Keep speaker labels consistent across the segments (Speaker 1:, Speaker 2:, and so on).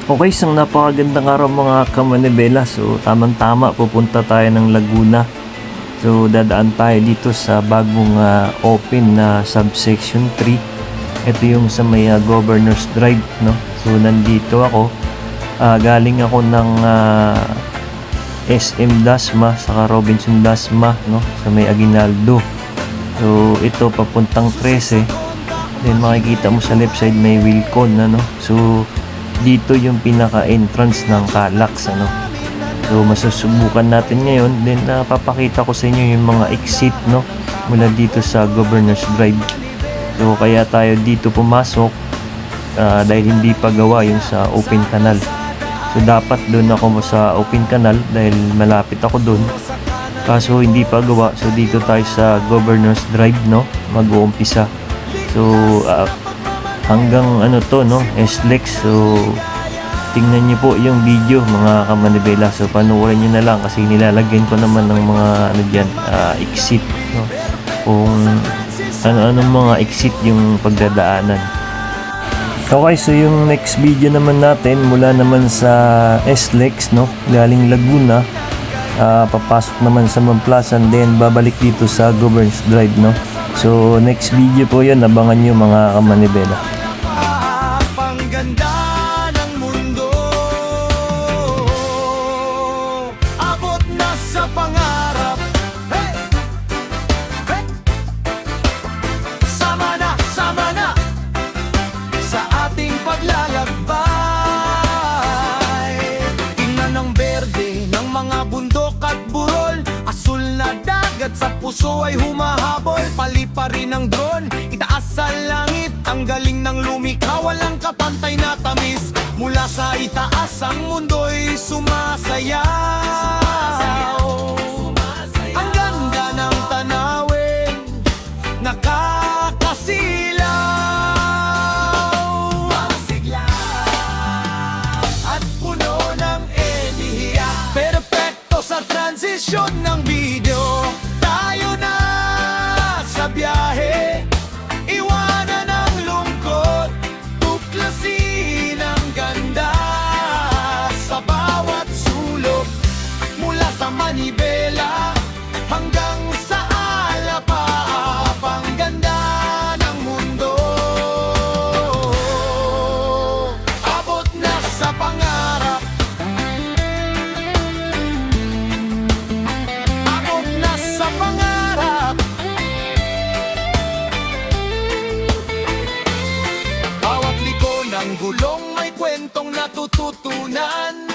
Speaker 1: Okay, isang napakagandang araw mga kamanibela. So, tamang-tama, pupunta tayo ng Laguna. So, dadaan tayo dito sa bagong open na subsection 3. Ito yung sa may Governor's Drive, no? So, nandito ako. Galing ako ng SM Dasma, saka Robinson Dasma, no? Sa may Aguinaldo. So, ito papuntang 13. Then, makikita mo sa left side may Wilcon, ano? So, dito yung pinaka-entrance ng Calax, ano. So masusubukan natin ngayon. Then papakita ko sa inyo yung mga exit, no, mula dito sa Governor's Drive. So kaya tayo dito pumasok dahil hindi pa gawa yung sa open canal. So dapat doon ako sa open canal dahil malapit ako doon. Kaso hindi pa gawa. So dito tayo sa Governor's Drive, no, mag-uumpisa. So hanggang ano to, no, SLEX. So tingnan niyo po yung video mga kamanibela. So panoorin niyo na lang kasi nilalagyan ko naman ng mga ano diyan, exit, no, kung ano-anong mga exit yung pagdadaanan. Okay, so yung next video naman natin mula naman sa SLEX, no, galing Laguna, papasok naman sa Mamplasan, then babalik dito sa Governor's Drive, no. So next video po yun, abangan nyo mga kamanibela.
Speaker 2: Pangganda ng mundo, abot na sa pangarap. Hey! Hey! Sama na sa ating paglalakbay. Tingnan ng berde ng mga bundok at burol, asul na dagat sa puso ay humahabol. Palipa rin ang drone, itaas sa langit, ang galing ng lumikha, walang kapantay na tamis. Mula sa itaas ang mundo'y sumasayaw. Ang ganda ng tanawin, nakakasilaw. Masigla at puno ng enerhiya, perpekto sa transisyon ng video. Tayo na sa biyahe, iwanan ang lungkot, tuklasin ang ganda sa bawat sulok. Mula sa Manibela hanggang sa Alapa, ang ganda ng mundo. Abot na sa pangarap, abot na sa pangarap. Bawat liko ng gulong may kwentong natututunan.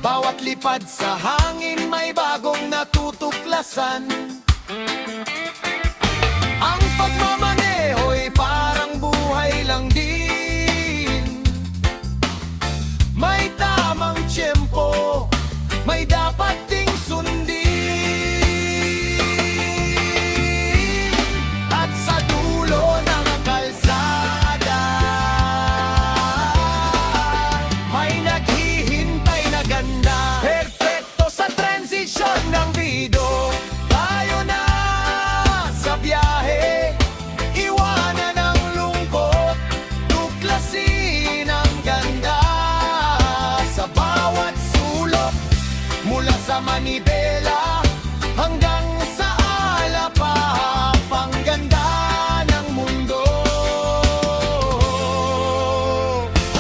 Speaker 2: Bawat lipad sa hangin may bagong natutuklasan. Ang pagmamaneho'y parang buhay lang din. May tamang tiyempo, may dapat ding sundin. At sa dulo ng kalsada may naghihintay na ganda, perfecto sa transisyon ng video. Tayo na sa biyahe, iwanan ang lungkot, tuklasin ang ganda sa bawat sulok. Mula sa Manibela hanggang sa Alapa, ang ganda ng mundo.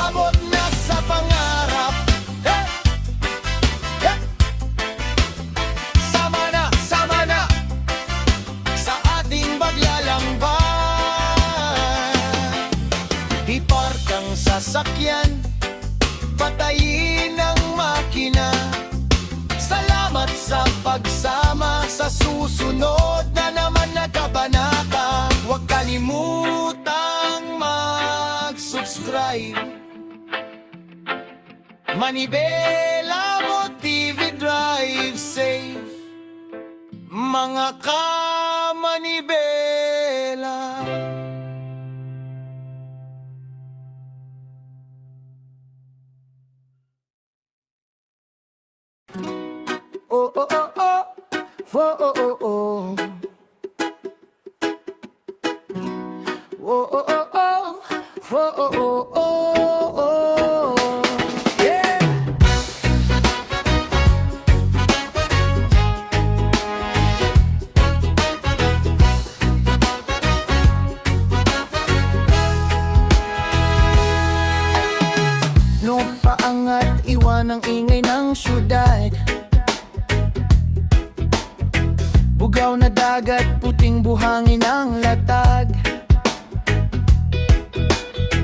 Speaker 2: Abot na sa pangarap. Hey! Hey! Sama na sa ating paglalambay. Ipark ang sasakyan, patayin ang makina. Salamat sa pagsama sa susunod na naman na kabanata. Huwag kalimutang mag-subscribe. Manibela mo TV Drive Safe, mga ka-manibela. Oh oh oh oh, oh oh oh oh, oh oh oh oh, oh oh oh oh.
Speaker 3: ng ingay ng syudad. Bugaw na dagat, puting buhangin ang latag.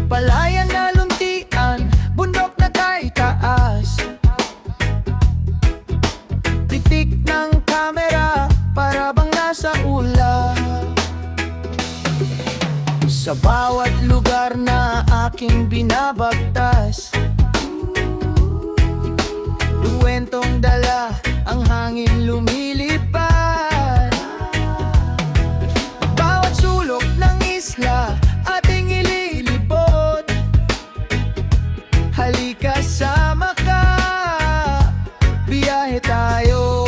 Speaker 3: Palayan na luntian, bundok na kay taas. Titik ng kamera, para bang nasa ulap. Sa bawat lugar na aking binabagtas, kwentong dala, ang hangin lumilipad. Bawat sulok ng isla, ating ililibot. Halika, sama ka, biyahe tayo.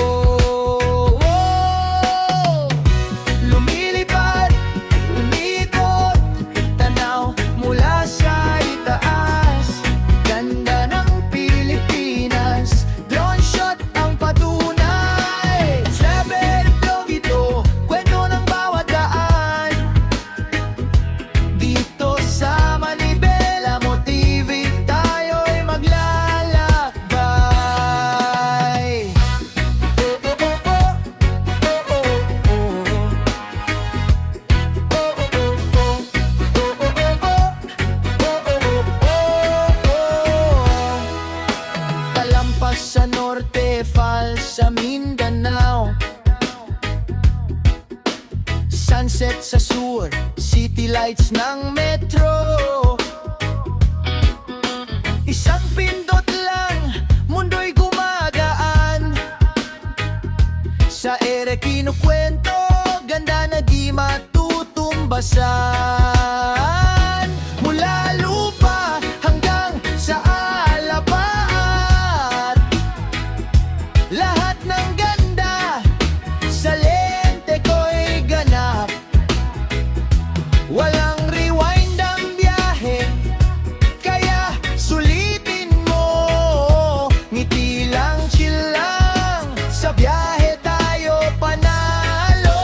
Speaker 3: Lumilipad, umikot, tanaw mula sa itaas. Ganda ng Pilipinas, drone shot ang patunay. Saber vlog ito, kwento ng bawat daan. Dito sa Manibela Mo TV, tayo'y maglalakbay. Talampas sa norte, falls sa Mindanao. Sunset sa sur, city lights ng metro. Isang pindot lang, mundo'y gumagaan. Sa ere kinukwento, ganda na di matutumbasan. Mula lupa hanggang sa alapaat, lahat ng ganda sa lente ko'y ganap. Walang rewind ang biyahe, kaya sulitin mo. Ngiti lang, chill lang, sa biyahe tayo panalo.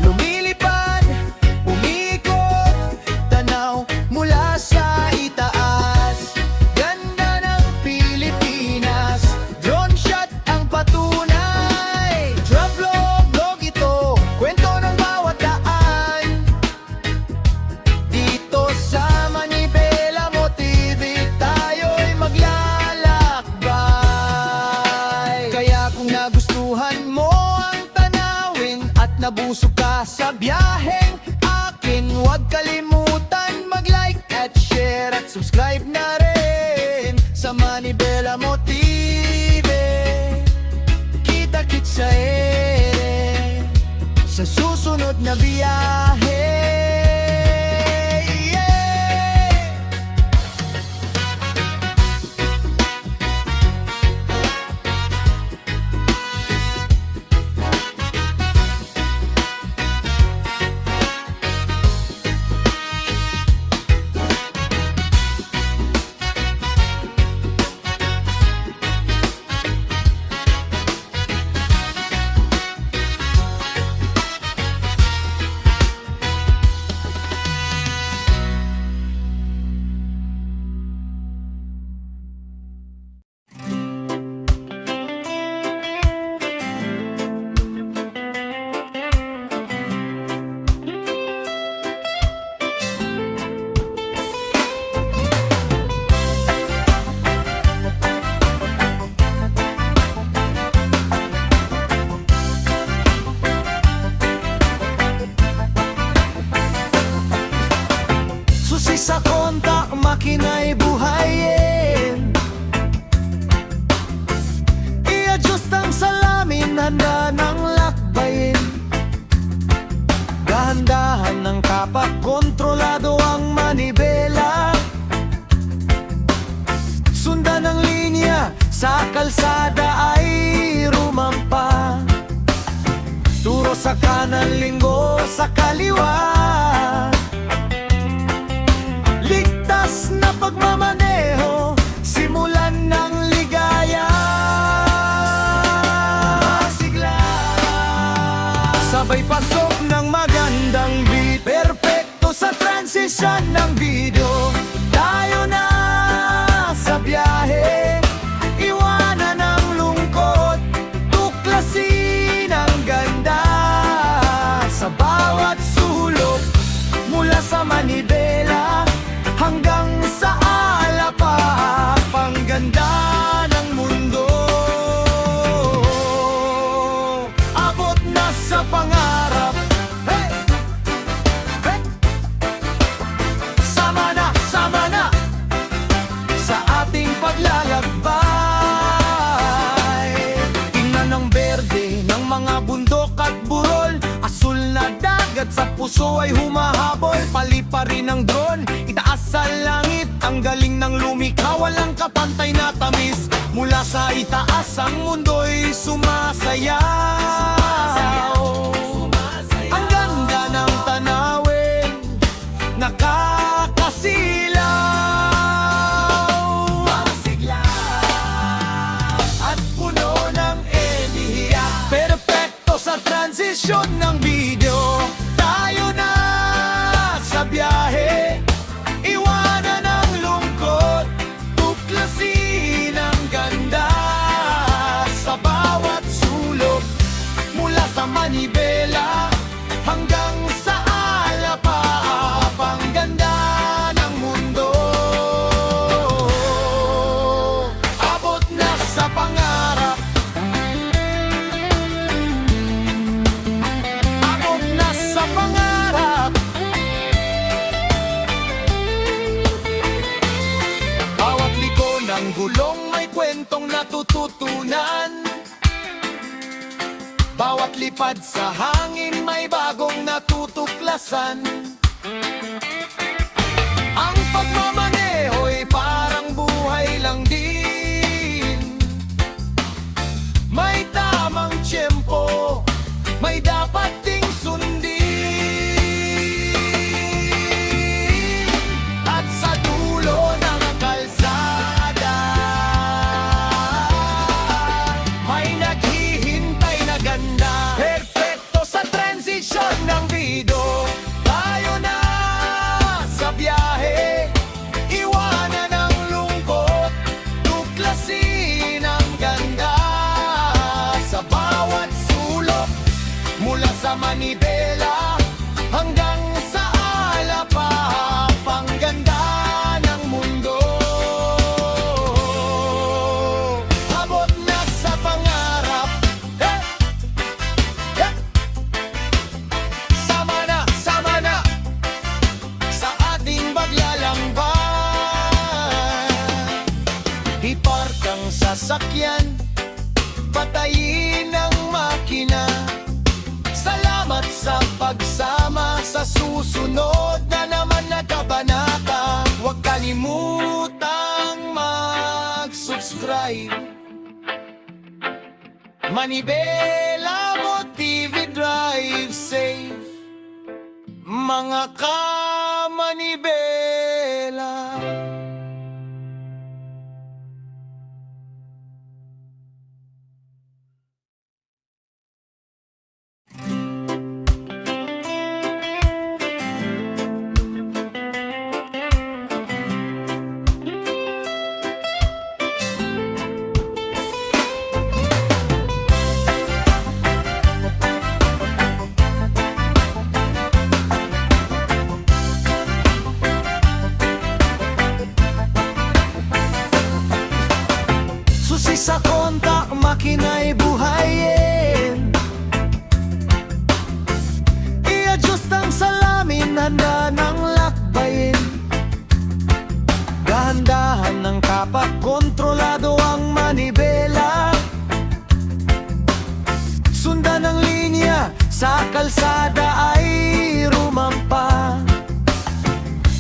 Speaker 3: Lumilipad, umikot, tanaw mula sa itaas. Ganda ng Pilipinas, drone shot ang patunay. Drop vlog ito, kwento ng bawat daan. Dito sa Manibela Mo TV, tayo'y maglalakbay. Kaya kung nagustuhan mo ang tanawin at nabusog ka sa biyaheng akin, huwag kalimutan mag-like at share at subscribe na rin sa Manibela Mo TV. Kita-kits sa ere, sa susunod na biyahe. Yeah! Susi sa kontak, makina'y buhayin. I-adjust ang salamin, handa ng lakbayin. Dahan-dahan ng tapak, kontrolado ang manibela. Sundan ang linya, sa kalsada ay rumampa. Turo sa kanan, linggo sa kaliwa. Ligtas na pagmamaneho, simulan ng ligaya. Masigla, sabay pasok ng magandang beat, perfecto sa transition ng video. Tayo na
Speaker 2: dagat sa puso ay humahabol. Palipa rin ang drone, itaas sa langit. Ang galing ng lumikha, walang kapantay na tamis. Mula sa itaas ang mundo'y sumasayaw. Ang ganda ng tanawin, nakakasilaw. Masigla at puno ng enerhiya. Perpekto sa transisyon ng video. Tayo na sa biyahe, iwanan ang lungkot, tuklasin ang ganda sa bawat sulok. Mula sa manibela hanggang sa Alapap, ang ganda ng mundo. Abot na sa pangarap, abot na sa pangarap. Bawat liko ng gulong may kwentong natututunan. Bawat lipad sa hangin may bagong natutuklasan. Ang pagmamaneho'y parang buhay lang din. May tamang tiyempo, may dapat ding sundin. At sa dulo ng kalsada may naghihintay na ganda. Perpekto sa transisyon ng video. Tayo na sa biyahe, iwanan ang lungkot, tuklasin ang ganda sa bawat sulok. Mula sa manibela hanggang sa Alapap, ang ganda ng mundo. Abot na sa pangarap, eh! Eh! Sama na sa ating paglalambay. Ipark ang sasakyan, patayin ang makina. Salamat sa pagsama sa susunod na naman na kabanata. Huwag kalimutang mag-subscribe. Manibela mo TV Drive Safe, mga ka-manibela. Susi sa kontak, makina'y buhayin. I-adjust ang salamin, handa ng lakbayin. Dahan-dahan ng tapak, kontrolado ang manibela. Sundan ang linya, sa kalsada ay rumampa.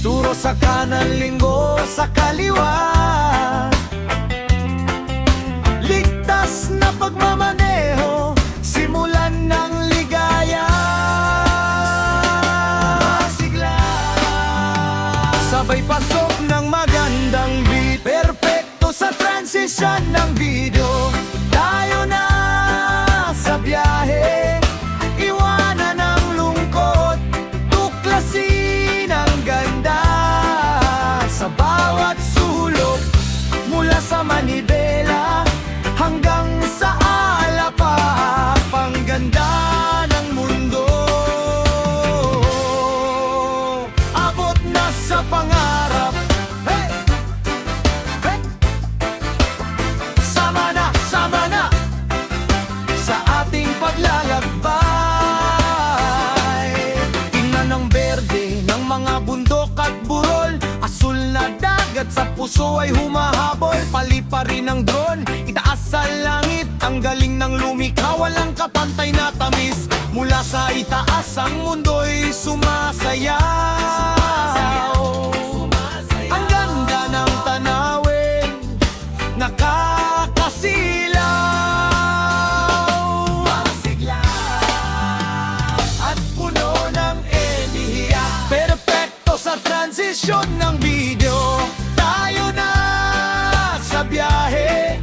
Speaker 2: Turo sa kanan, linggo sa kaliwa. Ligtas na pagmamaneho, simulan ng ligaya. Masigla, sabay pasok ng magandang beat. Perpekto sa transisyon ng video. Tayo na sa biyahe, iwanan ang lungkot, tuklasin ang ganda sa bawat sulok. Mula sa manibela hanggang sa Alapap, ang ganda ng mundo. Abot na sa pangarap, hey! Hey! Sama na sa ating paglalakbay. Tingnan ang berde ng mga bundok at burol. Asul na dagat sa puso ay humahabol. Palipa rin ang drone, itaas sa langit, ang galing ng lumikha, walang kapantay na tamis. Mula sa itaas, ang mundo'y sumasayaw. Ang ganda ng tanawin, nakakasilaw. Masigla at puno ng enerhiya, perpekto sa transisyon ng video. Tayo na sa biyahe,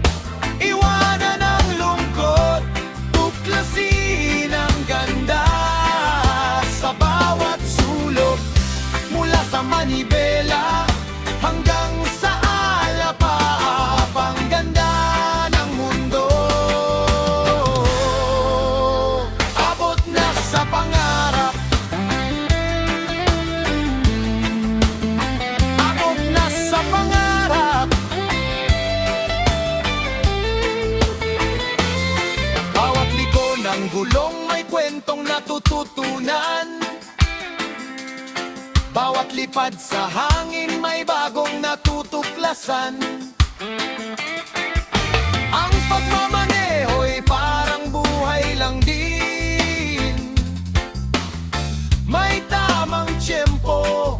Speaker 2: iwanan ang lungkot, tuklasin ang ganda sa bawat sulok. Mula sa manibela hanggang sa alapaap, ang ganda ng mundo. Abot na sa pangarap, abot na sa pangarap. Bawat liko ng gulong may kwentong natututunan. Bawat lipad sa hangin may bagong natutuklasan. Ang pagmamaneho'y parang buhay lang din. May tamang tiyempo,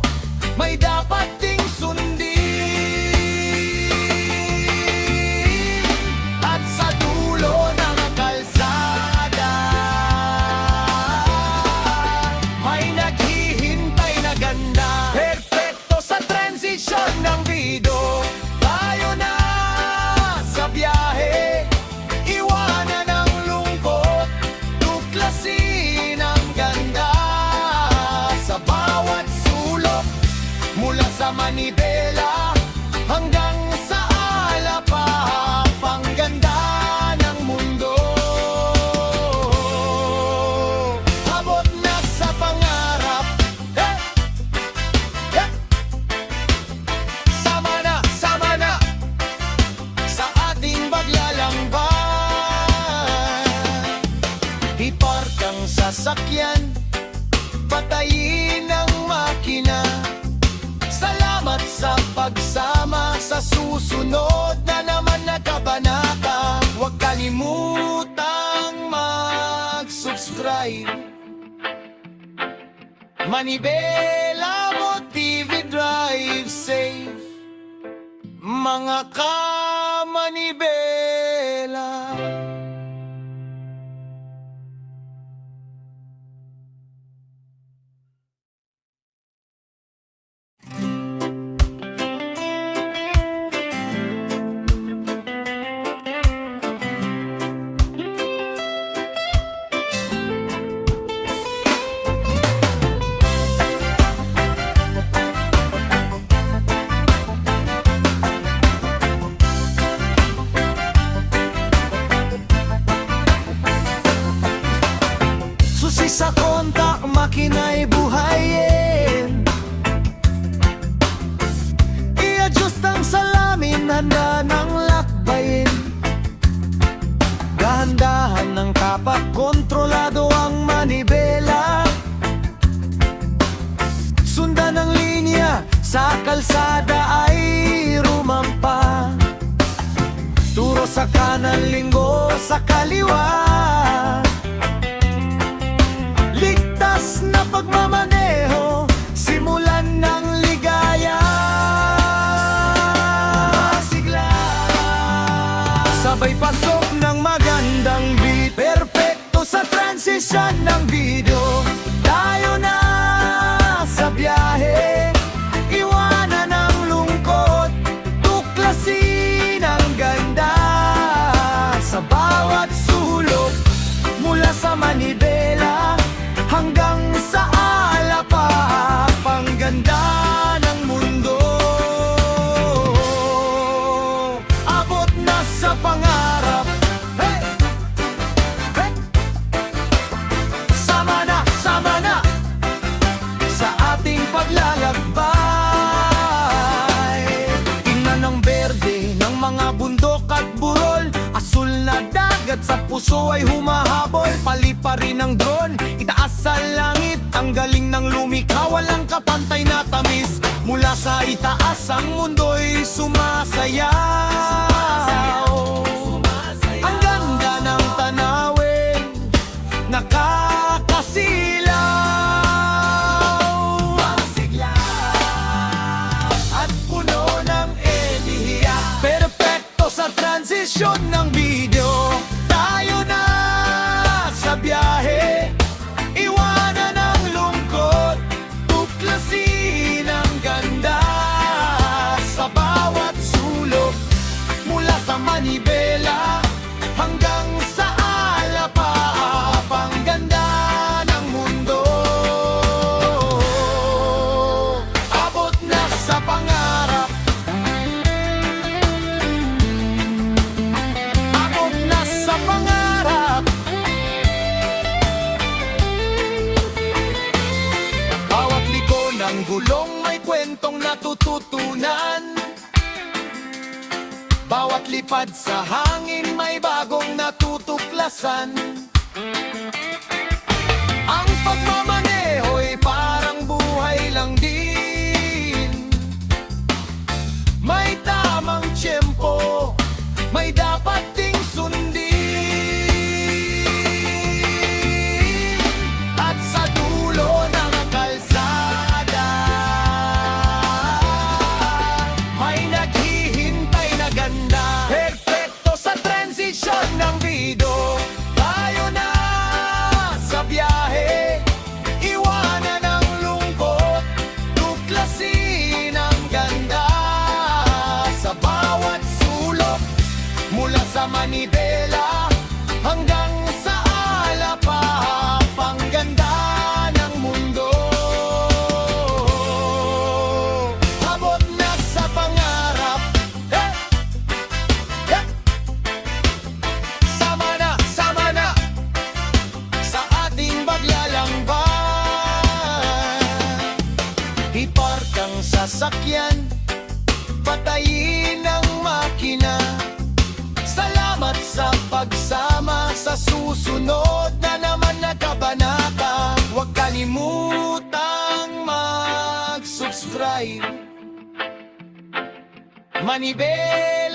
Speaker 2: may dapat ding sundin. At sa dulo ng kalsada may naghihintay na ganda, perpekto sa transisyon ng video. Tayo na sa biyahe, iwanan ang lungkot, tuklasin ang ganda sa bawat sulok. Mula sa manibela hanggang sa alapaap, ang ganda ng mundo. Abot na sa pangarap, eh, eh. Sama na sa ating paglalambay. Ipark ang sasakyan, patayin ang makina. Salamat sa pagsama sa susunod na naman na kabanata. Huwag kalimutang mag-subscribe. Manibela mo TV Drive Safe, mga ka-manibela. Susi sa kontak, makina'y buhayin. I-adjust ang salamin, handa ng lakbayin. Dahan-dahan ng tapak, kontrolado ang manibela. Sundan ang linya, sa kalsada ay rumampa. Turo sa kanan, linggo sa kaliwa. Ligtas na pagmamaneho, simulan ng ligaya. Masigla, sabay pasok ng magandang beat, perpekto sa transisyon ng video. Tayo na sa biyahe, iwanan ang lungkot, tuklasin ang ganda sa bawat sulok. Mula sa manibela hanggang sa alapaap, ang ganda ng mundo. Abot na sa pangarap, hey! Hey! Sama na sa ating paglalakbay. Tingnan ang berde ng mga bundok at burol, asul na dagat sa puso ay humahabol. Paliparin ang drone, itaas sa langit, ang galing ng lumikha, walang kapantay na tamis. Mula sa itaas, ang mundo'y sumasayaw. desisyon ng video. Tayo na sa biyahe, iwanan ang lungkot, tuklasin ang ganda sa bawat sulok, mula sa Manibela hanggang sa Alapa, ang ganda ng mundo. Abot na sa pangarap, abot na sa pangarap. Bawat liko ng gulong may kwentong natututunan. Bawat lipad sa hangin may bagong natutuklasan. Ang pagmamaneho'y parang buhay lang din. May tamang tiyempo, may dapat ding sundin. At sa dulo ng kalsada may naghihintay na ganda. Perfecto sa transisyon ng video. Tayo na sa biyahe, iwanan ang lungkot, tuklasin ang ganda sa bawat sulok, mula sa Manibela hanggang sa Alapa, ang ganda ng mundo. Abot na sa pangarap, eh! Eh! Sama na sa ating paglalambay. Ipark ang sasakyan, patayin ang makina. Salamat sa pagsama sa susunod na naman na kabanata. Huwag kalimutang mag-subscribe. Manibela